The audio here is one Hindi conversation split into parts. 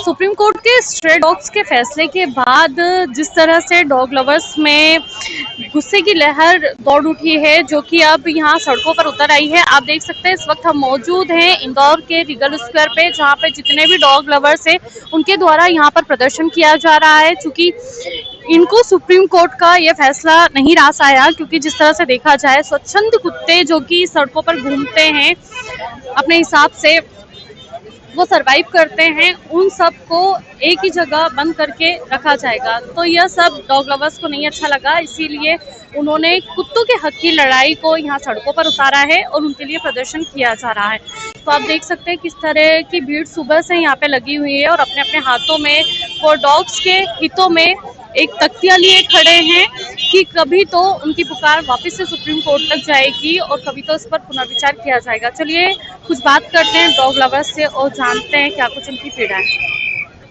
सुप्रीम कोर्ट के स्ट्रे डॉग्स के फैसले के बाद जिस तरह से डॉग लवर्स में गुस्से की लहर दौड़ उठी है, जो कि अब यहाँ सड़कों पर उतर आई है। आप देख सकते हैं इस वक्त हम मौजूद हैं इंदौर के रीगल स्क्वायर पे, जहाँ पे जितने भी डॉग लवर्स हैं उनके द्वारा यहाँ पर प्रदर्शन किया जा रहा है। चूंकि इनको सुप्रीम कोर्ट का ये फैसला नहीं रास आया, क्योंकि जिस तरह से देखा जाए स्वच्छंद कुत्ते जो कि सड़कों पर घूमते हैं अपने हिसाब से वो सरवाइव करते हैं, उन सब को एक ही जगह बंद करके रखा जाएगा। तो यह सब डॉग लवर्स को नहीं अच्छा लगा, इसीलिए उन्होंने कुत्तों के हक की लड़ाई को यहाँ सड़कों पर उतारा है और उनके लिए प्रदर्शन किया जा रहा है। तो आप देख सकते हैं किस तरह की भीड़ सुबह से यहाँ पे लगी हुई है और अपने अपने हाथों में वो डॉग्स के हितों में एक तख्तियां लिए खड़े हैं कि कभी तो उनकी पुकार वापस से सुप्रीम कोर्ट तक जाएगी और कभी तो इस पर पुनर्विचार किया जाएगा। चलिए कुछ बात करते हैं डॉग लवर्स से और जानते हैं क्या कुछ उनकी पीड़ा है।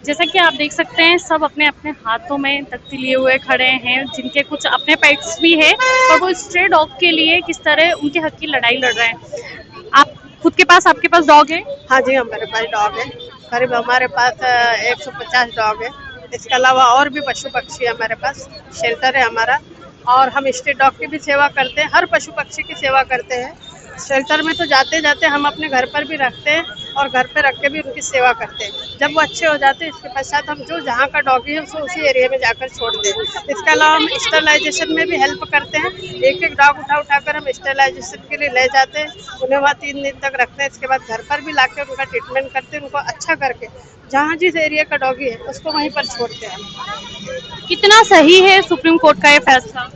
जैसा कि आप देख सकते हैं सब अपने अपने हाथों में तख्ती लिए हुए खड़े हैं, जिनके कुछ अपने पेट्स भी हैं और वो स्ट्रे डॉग के लिए किस तरह उनके हक की लड़ाई लड़ रहे हैं। आप खुद के पास, आपके पास डॉग है? हाँ जी, हमारे पास डॉग है। करीब हमारे पास 150 डॉग है। इसके अलावा और भी पशु पक्षी है हमारे पास। शेल्टर है हमारा और हम स्ट्रीट डॉग की भी सेवा करते हैं, हर पशु पक्षी की सेवा करते हैं। शेल्टर में तो जाते जाते हम अपने घर पर भी रखते हैं और घर पे रख के भी उनकी सेवा करते हैं। जब वो अच्छे हो जाते हैं इसके पश्चात हम जो जहाँ का डॉगी है उसको उसी एरिया में जाकर छोड़ दें। इसके अलावा हम स्टरलाइजेशन में भी हेल्प करते हैं। एक एक डॉग उठाकर हम स्टरलाइजेशन के लिए ले जाते हैं, उन्हें वहाँ 3 दिन तक रखते हैं। इसके बाद घर पर भी ला के उनका ट्रीटमेंट करते हैं, उनको अच्छा करके जहाँ जिस एरिया का डॉगी है उसको वहीं पर छोड़ते हैं। कितना सही है सुप्रीम कोर्ट का ये फैसला?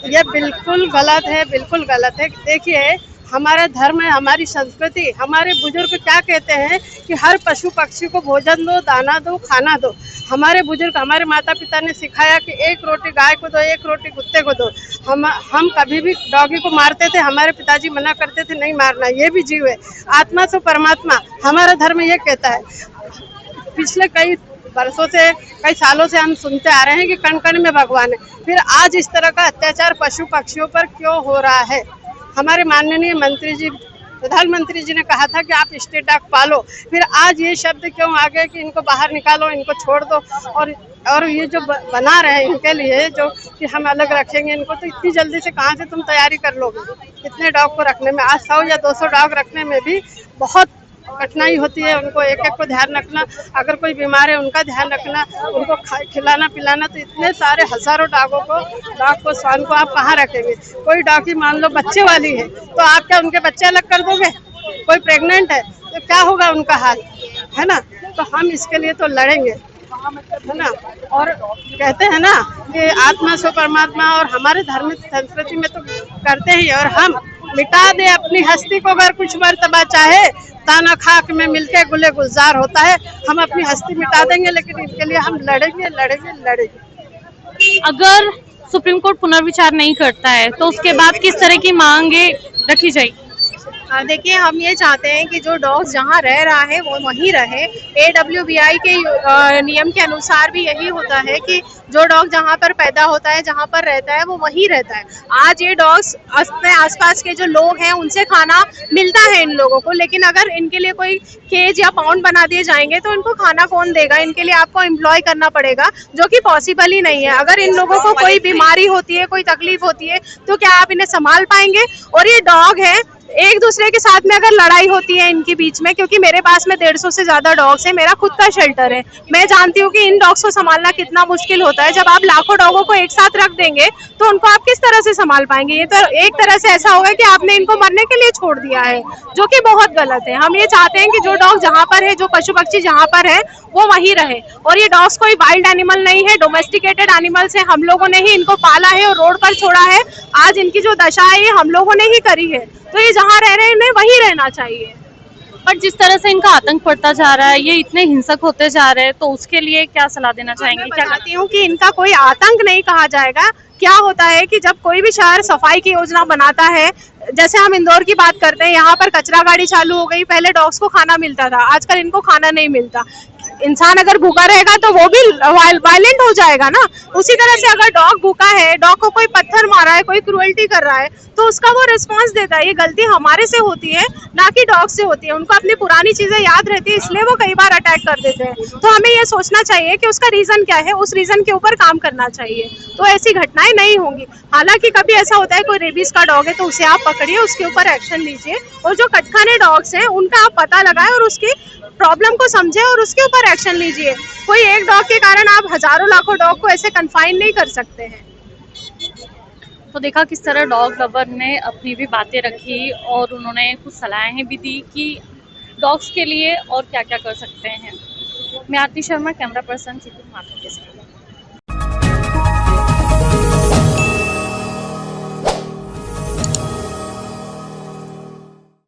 ये बिल्कुल गलत है, बिल्कुल गलत है। देखिए हमारा धर्म है, हमारी संस्कृति, हमारे बुजुर्ग क्या कहते हैं कि हर पशु पक्षी को भोजन दो, दाना दो, खाना दो। हमारे बुजुर्ग, हमारे माता पिता ने सिखाया कि 1 रोटी गाय को दो, 1 रोटी कुत्ते को दो। हम कभी भी डॉगी को मारते थे, हमारे पिताजी मना करते थे नहीं मारना, ये भी जीव है, आत्मा तो परमात्मा, हमारा धर्म ये कहता है। पिछले कई बरसों से, कई सालों से हम सुनते आ रहे हैं कि कण कण में भगवान है, फिर आज इस तरह का अत्याचार पशु पक्षियों पर क्यों हो रहा है? हमारे माननीय मंत्री जी, प्रधानमंत्री जी ने कहा था कि आप स्ट्रीट डॉग पालो, फिर आज ये शब्द क्यों आ गए कि इनको बाहर निकालो, इनको छोड़ दो। और ये जो बना रहे हैं इनके लिए जो कि हम अलग रखेंगे इनको, तो इतनी जल्दी से कहाँ से तुम तैयारी कर लोगे? इतने डॉग को रखने में, आज 100 या 200 डॉग रखने में भी बहुत कठिनाई होती है। उनको एक एक को ध्यान रखना, अगर कोई बीमार है उनका ध्यान रखना, उनको खिलाना पिलाना, तो इतने सारे हजारों डॉग को स्वान को आप कहाँ रखेंगे? कोई डॉग ही मान लो बच्चे वाली है तो आप क्या उनके बच्चे अलग कर दोगे? कोई प्रेग्नेंट है तो क्या होगा उनका हाल, है ना? तो हम इसके लिए तो लड़ेंगे, है ना? और कहते हैं ना कि आत्मा सो परमात्मा, और हमारे धार्मिक संस्कृति में तो करते ही। और हम मिटा दे अपनी हस्ती को अगर कुछ मर्तबा चाहे, ताना खाक में मिलके गुले गुलजार होता है। हम अपनी हस्ती मिटा देंगे, लेकिन इनके लिए हम लड़ेंगे लड़ेंगे लड़ेंगे। अगर सुप्रीम कोर्ट पुनर्विचार नहीं करता है तो उसके बाद किस तरह की मांगे रखी जाएगी? देखिए हम ये चाहते हैं कि जो डॉग्स जहाँ रह रहा है वो वहीं रहे। AWBI के नियम के अनुसार भी यही होता है कि जो डॉग जहाँ पर पैदा होता है, जहाँ पर रहता है, वो वहीं रहता है। आज ये डॉग्स अपने आसपास के जो लोग हैं उनसे खाना मिलता है इन लोगों को, लेकिन अगर इनके लिए कोई केज या पाउंड बना दिए जाएंगे तो इनको खाना कौन देगा? इनके लिए आपको एम्प्लॉय करना पड़ेगा, जो कि पॉसिबल ही नहीं है। अगर इन लोगों को कोई बीमारी होती है, कोई तकलीफ होती है, तो क्या आप इन्हें संभाल पाएंगे? और ये डॉग है, एक दूसरे के साथ में अगर लड़ाई होती है इनके बीच में, क्योंकि मेरे पास में 150 से ज्यादा डॉग्स हैं, मेरा खुद का शेल्टर है, मैं जानती हूँ कि इन डॉग्स को संभालना कितना मुश्किल होता है। जब आप लाखों डॉगों को एक साथ रख देंगे तो उनको आप किस तरह से संभाल पाएंगे? ये तो एक तरह से ऐसा होगा कि आपने इनको मरने के लिए छोड़ दिया है, जो कि बहुत गलत है। हम ये चाहते हैं कि जो डॉग जहाँ पर है, जो पशु पक्षी जहाँ पर है, वो वहीं रहे। और ये डॉग्स कोई वाइल्ड एनिमल नहीं है, डोमेस्टिकेटेड एनिमल्स है। हम लोगों ने ही इनको पाला है और रोड पर छोड़ा है। आज इनकी जो दशा है ये हम लोगों ने ही करी है, तो ये जहाँ रह रहे हैं इन्हें वहीं रहना चाहिए। पर जिस तरह से इनका आतंक बढ़ता जा रहा है, ये इतने हिंसक होते जा रहे हैं, तो उसके लिए क्या सलाह देना चाहेंगे? मैं चाहती हूँ कि इनका कोई आतंक नहीं कहा जाएगा। क्या होता है कि जब कोई भी शहर सफाई की योजना बनाता है, जैसे हम इंदौर की बात करते हैं, यहाँ पर कचरा गाड़ी चालू हो गई। पहले डॉग्स को खाना मिलता था, आजकल इनको खाना नहीं मिलता। इंसान अगर भूखा रहेगा तो वो भी वायलेंट हो जाएगा ना। उसी तरह से अगर डॉग भूखा है, डॉग को कोई पत्थर मारा है, कोई क्रूएल्टी कर रहा है, तो उसका वो रिस्पॉन्स देता है। ये गलती हमारे से होती है, ना कि डॉग से होती है। उनको अपनी पुरानी चीजें याद रहती है, इसलिए वो कई बार अटैक कर देते हैं। तो हमें ये सोचना चाहिए कि उसका रीजन क्या है, उस रीजन के ऊपर काम करना चाहिए, तो ऐसी घटनाएं नहीं होंगी। हालांकि कभी ऐसा होता है कोई रेबीज का डॉग है तो उसे आप पकड़िए, उसके ऊपर एक्शन लीजिए, और जो कटखाने डॉग्स हैं उनका आप पता लगाएं और उसकी प्रॉब्लम को समझे और उसके ऊपर एक्शन लीजिए। कोई एक डॉग के कारण आप हजारों लाखों डॉग को ऐसे कन्फाइन नहीं कर सकते हैं। तो देखा किस तरह डॉग लवर ने अपनी भी बातें रखी और उन्होंने कुछ सलाहें भी दी कि डॉग्स के लिए और क्या क्या कर सकते हैं। मैं आरती Sharma, camera person, Chittoor market के साथ।